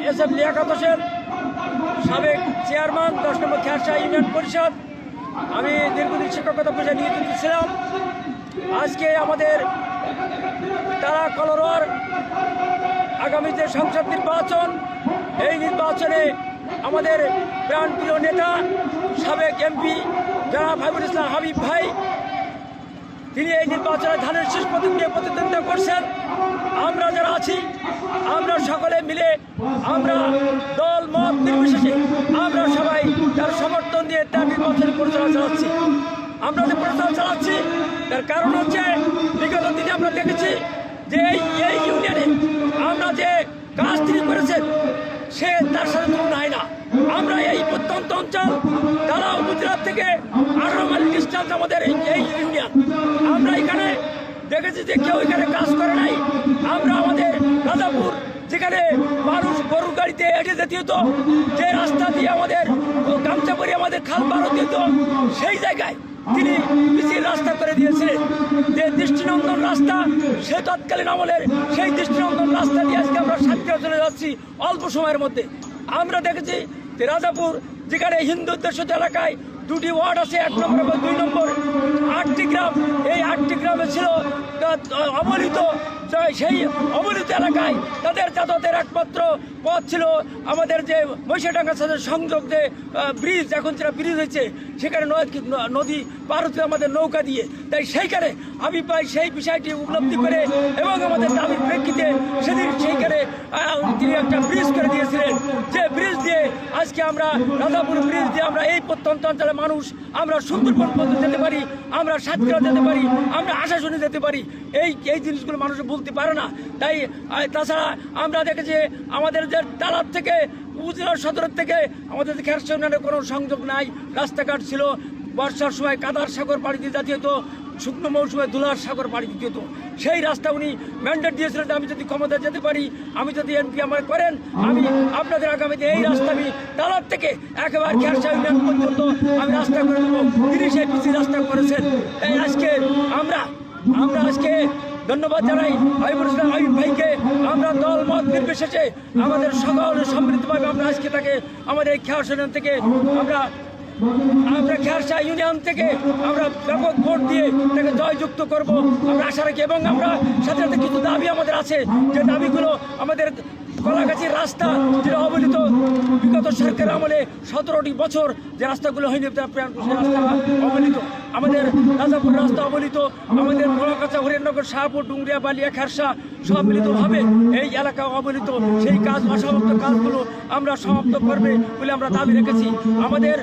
SM. Liaquat Hossain, সাবেক chairman 10 নম্বর খেরসা union পরিষদ। আমি দীর্ঘদিন শিক্ষকতা পেশায় নিয়োজিত ছিলাম। আজকে আমাদের তারা কলরোয়ার আগামী যে সংসদ নির্বাচন, এই নির্বাচনে আমাদের প্রাণপ্রিয় নেতা সাবেক এমপি জনাব হাবিবুল ইসলাম হাবিব ভাই, তিনি এই নির্বাচনে ধানের শীষ প্রতীক নিয়ে প্রতিদ্বন্দ্বিতা করছেন। আমরা যারা আছি, আমরা সকলে মিলে, আমরা দল মত নির্বিশেষে আমরা সবাই তার সমর্থন দিয়ে তার নির্বাচনী পরিচালনা চালাচ্ছি। আমরা যে পরিচালনা চালাচ্ছি তার কারণ হচ্ছে, বিগত দিনে আমরা দেখেছি যে এই ইউনিয়নে আমরা যে কাজ তিনি করেছেন সে তার সাথে তুলনা হয় না। আমরা এই প্রত্যন্ত অঞ্চল তারা গুজরাট থেকে 18 মাইল ডিস্টেন্স আমাদের এই ইউনিয়ন। আমরা এখানে দেখেছি যে কেউ এখানে কাজ করে নাই। আমরা আমাদের রাজাপুর, যেখানে মানুষ গরুর গাড়িতে এসে যেতে হতো, যে রাস্তা দিয়ে আমাদের গামছা পরে আমাদের খাল পার হতে হতো, সেই জায়গায় তিনি পিছিয়ে রাস্তা করে দিয়েছিলেন। যে দৃষ্টিনন্দন রাস্তা, সে তৎকালীন আমলের সেই দৃষ্টিনন্দন রাস্তা দিয়ে আজকে আমরা সাতক্ষীরা চলে যাচ্ছি অল্প সময়ের মধ্যে। আমরা দেখেছি যে রাজাপুর, যেখানে হিন্দু অধ্যুষিত এলাকায় 2টি ওয়ার্ড আছে, 1 নম্বর এবং 2 নম্বর, 8টি গ্রাম। এই 8টি গ্রামে ছিল অবহেলিত। সেই অবহেলিত এলাকায় তাদের যাতায়াতের একমাত্র পথ ছিল আমাদের যে মহিষাডাঙ্গার সাথে সংযোগ যে ব্রিজ, এখন যেটা ব্রিজ হয়েছে, সেখানে নদী পার হতে আমাদের নৌকা দিয়ে। তাই সেইখানে হাবিব ভাই সেই বিষয়টি উপলব্ধি করে এবং আমাদের দাবির প্রেক্ষিতে সেদিন সেইখানে তিনি একটা ব্রিজ করে দিয়েছিলেন। যে ব্রিজ দিয়ে আজকে আমরা রাজাপুর ব্রিজ দিয়ে আমরা এই প্রত্যন্ত অঞ্চলের মানুষ আমরা সুন্দরবন পর্যন্ত যেতে পারি, আমরা সাতক্ষীরা যেতে পারি, আমরা আশাশুনি যেতে পারি। এই জিনিসগুলো মানুষ বলতে পারে না। তাই তাছাড়া আমরা দেখেছি আমাদের যে তালাব থেকে উপজেলা সদরের থেকে আমাদের খেরসা ইউনিয়নের কোনো সংযোগ নাই। রাস্তাঘাট ছিল বর্ষার সময় কাদার সাগর পাড়ি দিয়ে যেতে হতো, শুকনো মৌসুমে দুলার সাগর পাড়ি দিতে হতো। সেই রাস্তা উনি ম্যান্ডেট দিয়েছিলেন যে আমি যদি ক্ষমতায় যেতে পারি, আমি যদি এমপি আমার করেন, আমি আপনাদের আগামীতে এই রাস্তা আমি তালাব থেকে একেবারে খেরসা ইউনিয়ন পর্যন্ত আমি রাস্তা করে দেবো। তিনি সেই পিসি রাস্তা করেছেন। তাই আজকে আমরা আজকে ধন্যবাদ জানাই হাবিবুল ইসলাম হাবিব ভাইকে। আমরা দল মত নির্বিশেষে আমাদের সকলে সম্মিলিতভাবে আমরা আজকে তাকে আমাদের এই খেরসা ইউনিয়ন থেকে আমরা খেরসা ইউনিয়ন থেকে আমরা ব্যাপক ভোট দিয়ে তাকে জয়যুক্ত করব আমরা আশা রাখি। এবং আমরা সাথে সাথে কিছু দাবি আমাদের আছে, যে দাবিগুলো আমাদের কলাগাছির রাস্তা, যেটা অবহেলিত বিগত সরকারের আমলে 17টি বছর যে রাস্তাগুলো হয়নি, রাস্তা অবহেলিত। আমাদের রাজাপুর রাস্তা অবহেলিত, আমাদের মোড়াকাছা, হরিয়ানগর, শাহপুর, ডুংরিয়া, বালিয়া, খেরসা সব মিলিতভাবে এই এলাকা অবহেলিত। সেই কাজ, অসমাপ্ত কাজগুলো আমরা সমাপ্ত করবে বলে আমরা দাবি রেখেছি। আমাদের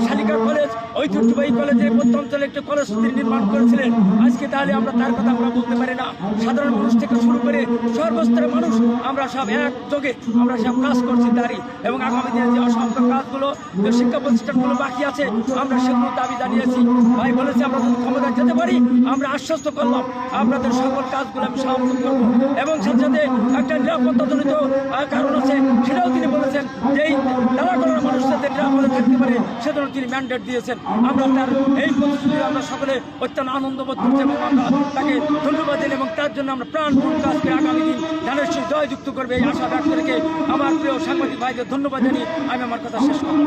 শালিকা কলেজ, ঐতিহ্যবাহী কলেজে প্রত্যঞ্চলে একটি কলেজ তিনি নির্মাণ করেছিলেন। আজকে তাহলে আমরা তার কথা আমরা বলতে পারি না। সাধারণ মানুষ থেকে শুরু করে সর্বস্তরের মানুষ আমরা সব একযোগে আমরা সব কাজ করছি তারই। এবং আগামী দিনে যে অসমাপ্ত কাজগুলো, যে শিক্ষা প্রতিষ্ঠানগুলো বাকি আছে, আমরা সেগুলো দাবি জানিয়েছি। ভাই বলেছে আমরা যদি ক্ষমতায় যেতে পারি, আমরা আশ্বস্ত করলাম আপনাদের সকল কাজগুলো আমি সমাপ্ত করবো। এবং সাথে সাথে একটা নিরাপত্তাজনিত কারণ আছে, সেটাও তিনি বলেছেন যে এই তারা করার মানুষ যাতে নিরাপদে থাকতে পারে, সেজন্য তিনি ম্যান্ডেট দিয়েছেন। আমরা তার এই প্রতিশ্রুতি আমরা সকলে অত্যন্ত আনন্দবোধ করছি এবং আমরা তাকে ধন্যবাদ দিন। এবং তার জন্য আমরা প্রাণপণ কাজকে আগামী দিন ধানের শীষ জয়যুক্ত করবে এই আশা ব্যক্ত রেখে আমার প্রিয় সাংবাদিক ভাইদের ধন্যবাদ জানিয়ে আমি আমার কথা শেষ করব।